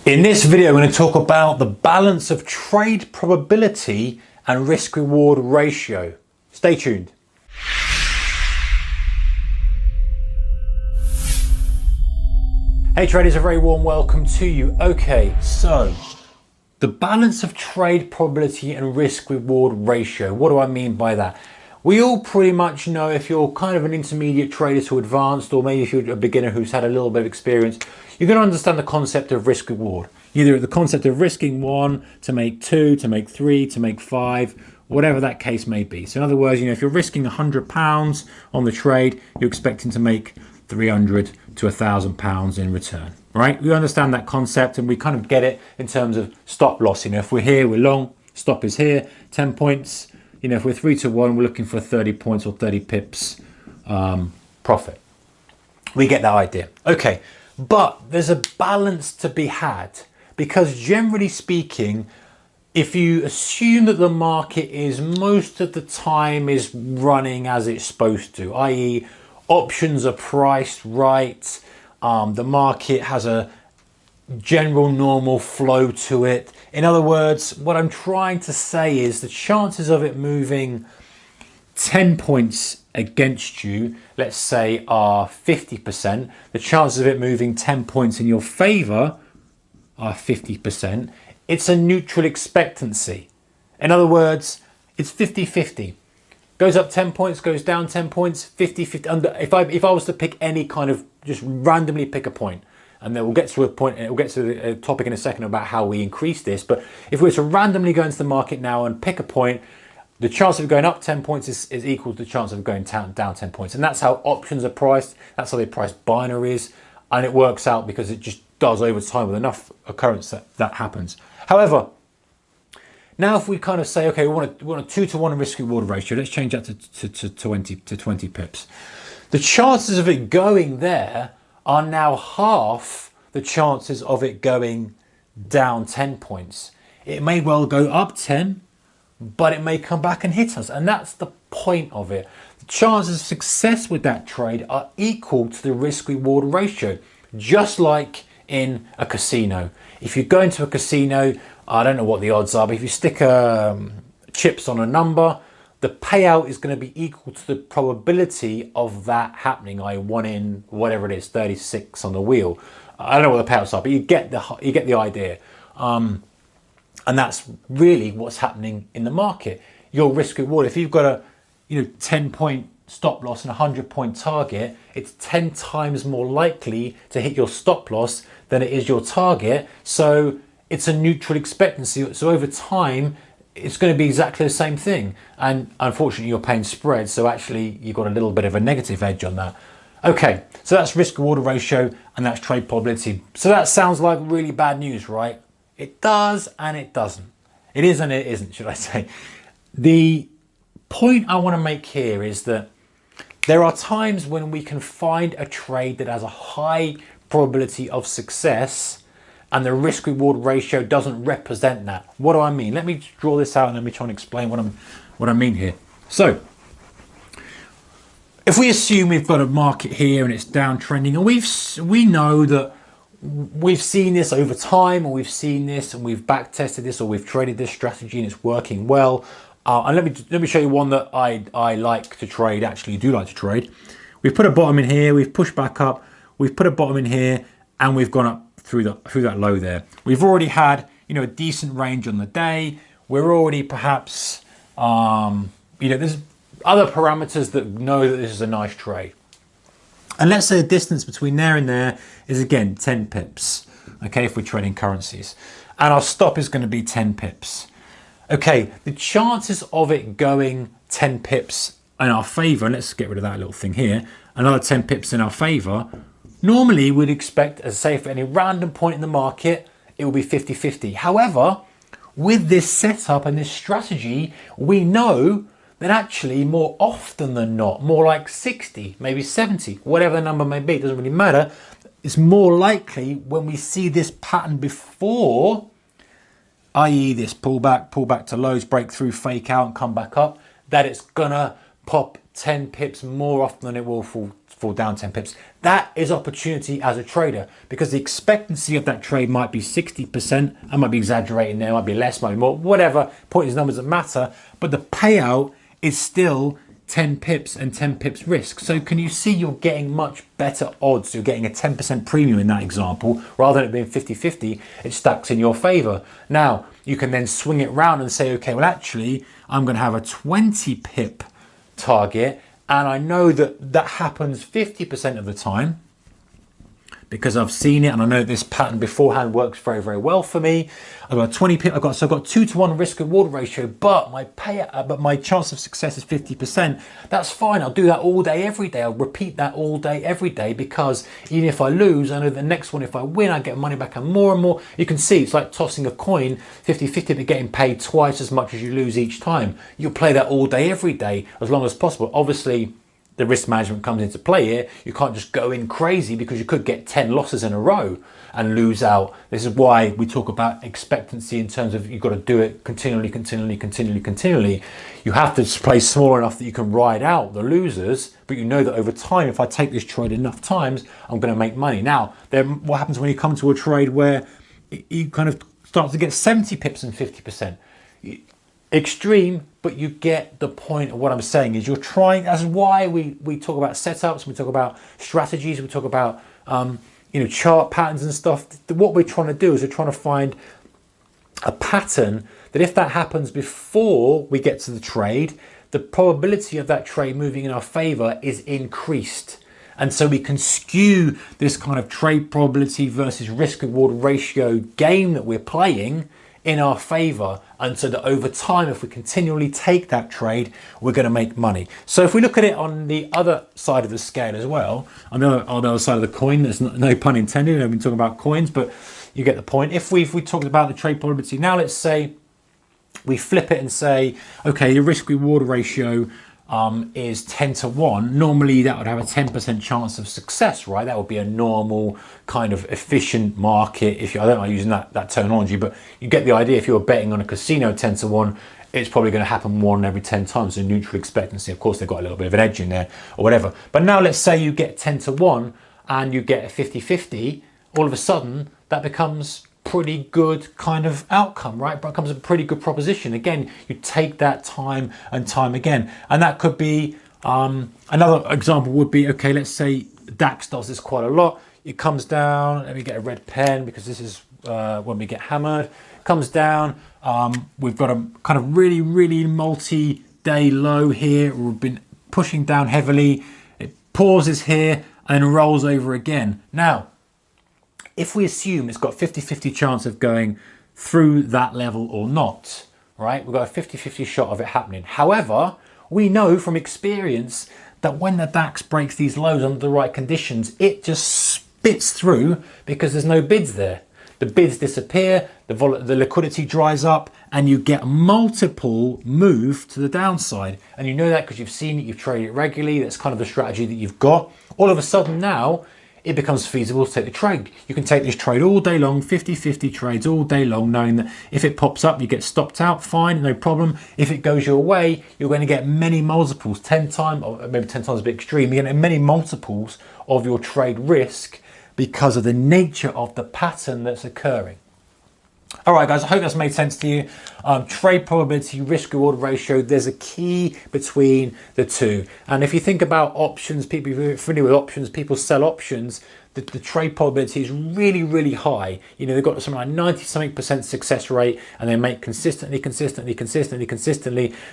In this video, I'm going to talk about the balance of trade probability and risk-reward ratio. Stay tuned. Hey traders, a very warm welcome to you. Okay, so the balance of trade probability and risk-reward ratio. What do I mean by that? We all pretty much know, if you're kind of an intermediate trader to advanced, or maybe if you're a beginner who's had a little bit of experience, you're going to understand the concept of risk reward. Either the concept of risking 1 to make 2, to make 3, to make 5, whatever that case may be. So in other words, if you're risking £100 on the trade, you're expecting to make 300 to £1,000 in return, right? We understand that concept and we kind of get it in terms of stop loss. If we're here, we're long, stop is here, 10 points. If we're 3 to 1, we're looking for 30 points or 30 pips profit. We get that idea. Okay, but there's a balance to be had, because generally speaking, if you assume that the market is most of the time is running as it's supposed to, i.e. options are priced right, the market has a general normal flow to it. In other words, what I'm trying to say is the chances of it moving 10 points against you, let's say, are 50%. The chances of it moving 10 points in your favor are 50%. It's a neutral expectancy. In other words, it's 50-50. Goes up 10 points, goes down 10 points, 50-50. If I was to pick any kind of, just randomly pick a point, and then we'll get to a point, we'll get to the topic in a second about how we increase this, but if we were to randomly go into the market now and pick a point, the chance of going up 10 points is equal to the chance of going down 10 points. And that's how options are priced, that's how they price binaries, and it works out because it just does over time with enough occurrence that happens. However, now if we kind of say, okay, we want a 2 to 1 risk reward ratio, let's change that to 20 pips. The chances of it going there are now half the chances of it going down 10 points. It may well go up 10, but it may come back and hit us. And that's the point of it. The chances of success with that trade are equal to the risk reward ratio, just like in a casino. If you go into a casino, I don't know what the odds are, but if you stick chips on a number, the payout is going to be equal to the probability of that happening. I won in whatever it is, 36 on the wheel. I don't know what the payouts are, but you get the idea. And that's really what's happening in the market. Your risk reward, if you've got a 10-point stop loss and a 100-point target, it's 10 times more likely to hit your stop loss than it is your target. So it's a neutral expectancy. So over time, it's going to be exactly the same thing. And unfortunately, you're paying spread. So actually, you've got a little bit of a negative edge on that. Okay, so that's risk reward ratio and that's trade probability. So that sounds like really bad news, right? It does and it doesn't. It is and it isn't, should I say. The point I want to make here is that there are times when we can find a trade that has a high probability of success and the risk reward ratio doesn't represent that. What do I mean? Let me draw this out and let me try and explain what I mean here. So if we assume we've got a market here and it's downtrending, and we know that we've seen this over time, or we've seen this and we've back tested this, or we've traded this strategy and it's working well. And let me show you one that I like to trade, actually do like to trade. We've put a bottom in here, we've pushed back up, we've put a bottom in here, and we've gone up through that low there. We've already had a decent range on the day. We're already perhaps there's other parameters that know that this is a nice trade. And let's say the distance between there and there is again 10 pips. Okay, if we're trading currencies, and our stop is going to be 10 pips. Okay, the chances of it going 10 pips in our favor, and let's get rid of that little thing here, another 10 pips in our favor. Normally, we'd expect, as I say, for any random point in the market, it will be 50-50. However, with this setup and this strategy, we know that actually more often than not, more like 60, maybe 70, whatever the number may be, it doesn't really matter. It's more likely when we see this pattern before, i.e. this pullback to lows, break through, fake out and come back up, that it's gonna pop 10 pips more often than it will fall down 10 pips. That is opportunity as a trader, because the expectancy of that trade might be 60%. I might be exaggerating there, might be less, might be more, whatever. Point is, numbers that matter, but the payout is still 10 pips and 10 pips risk. So can you see you're getting much better odds? You're getting a 10% premium in that example. Rather than it being 50-50, it stacks in your favor. Now, you can then swing it round and say, okay, well, actually, I'm going to have a 20 pip target, and I know that that happens 50% of the time because I've seen it and I know this pattern beforehand works very, very well for me. I've got 20 pip, I've got 2-to-1 risk reward ratio, but my chance of success is 50%. That's fine. I'll do that all day, every day. I'll repeat that all day, every day, because even if I lose, I know the next one, if I win, I get money back, and more. You can see it's like tossing a coin 50-50, but getting paid twice as much as you lose each time. You'll play that all day, every day, as long as possible. Obviously, the risk management comes into play here. You can't just go in crazy, because you could get 10 losses in a row and lose out. This is why we talk about expectancy in terms of you've got to do it continually. You have to play small enough that you can ride out the losers, but you know that over time, if I take this trade enough times, I'm going to make money. Now, then what happens when you come to a trade where you kind of start to get 70 pips and 50%? Extreme, but you get the point of what I'm saying. Is you're trying. That's why we talk about setups, we talk about strategies, we talk about chart patterns and stuff. What we're trying to do is we're trying to find a pattern that if that happens before we get to the trade, the probability of that trade moving in our favor is increased. And so we can skew this kind of trade probability versus risk reward ratio game that we're playing in our favor, and so that over time, if we continually take that trade, we're going to make money. So if we look at it on the other side of the scale as well, on the other side of the coin, there's no pun intended, I've been talking about coins, but you get the point. If we talked about the trade probability, now let's say we flip it and say, okay, your risk reward ratio is 10-to-1. Normally that would have a 10% chance of success, right? That would be a normal kind of efficient market. I don't like using that terminology, but you get the idea. If you're betting on a casino 10-to-1, it's probably going to happen 1 every 10 times. So neutral expectancy, of course, they've got a little bit of an edge in there or whatever. But now let's say you get 10-to-1 and you get a 50-50, all of a sudden that becomes pretty good kind of outcome, right? But it becomes a pretty good proposition. Again, you take that time and time again. And that could be, another example would be, okay, let's say DAX does this quite a lot. It comes down, let me get a red pen because this is when we get hammered. It comes down, we've got a kind of really multi-day low here. We've been pushing down heavily. It pauses here and rolls over again. Now, if we assume it's got 50-50 chance of going through that level or not, right? We've got a 50-50 shot of it happening. However, we know from experience that when the DAX breaks these lows under the right conditions, it just spits through because there's no bids there. The bids disappear, the liquidity dries up, and you get multiple move to the downside. And you know that because you've seen it, you've traded it regularly. That's kind of the strategy that you've got. All of a sudden now, it becomes feasible to take the trade. You can take this trade all day long, 50-50 trades all day long, knowing that if it pops up, you get stopped out, fine, no problem. If it goes your way, you're going to get many multiples, 10 times, or maybe 10 times a bit extreme, you're going to get many multiples of your trade risk because of the nature of the pattern that's occurring. All right, guys, I hope that's made sense to you. Trade probability, risk reward ratio, there's a key between the two. And if you think about options, people who are familiar with options, people sell options, the trade probability is really high. You know, they've got something like 90-something% success rate, and they make consistently,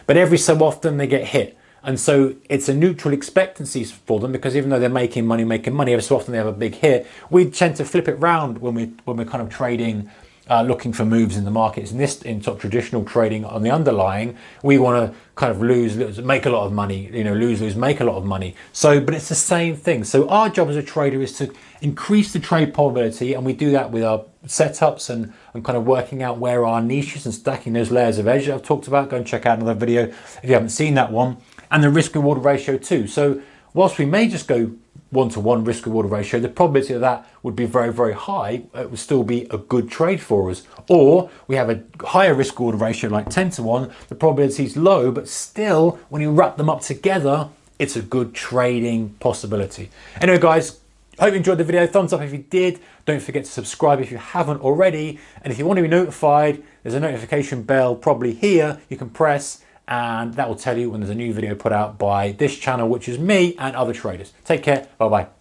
but every so often they get hit. And so it's a neutral expectancy for them, because even though they're making money, every so often they have a big hit. We tend to flip it round when we're kind of trading, looking for moves in the markets. In top traditional trading on the underlying, we want to kind of lose, make a lot of money, lose, make a lot of money. So, but it's the same thing. So our job as a trader is to increase the trade probability, and we do that with our setups and kind of working out where our niches and stacking those layers of edge that I've talked about. Go and check out another video if you haven't seen that one. And the risk reward ratio too. So whilst we may just go 1-to-1 risk reward ratio, the probability of that would be very high. It would still be a good trade for us. Or we have a higher risk reward ratio like 10-to-1, the probability is low, but still when you wrap them up together, it's a good trading possibility. Anyway, guys, I hope you enjoyed the video. Thumbs up if you did. Don't forget to subscribe if you haven't already. And if you want to be notified, there's a notification bell probably here you can press, and that will tell you when there's a new video put out by this channel, which is me and other traders. Take care. Bye-bye.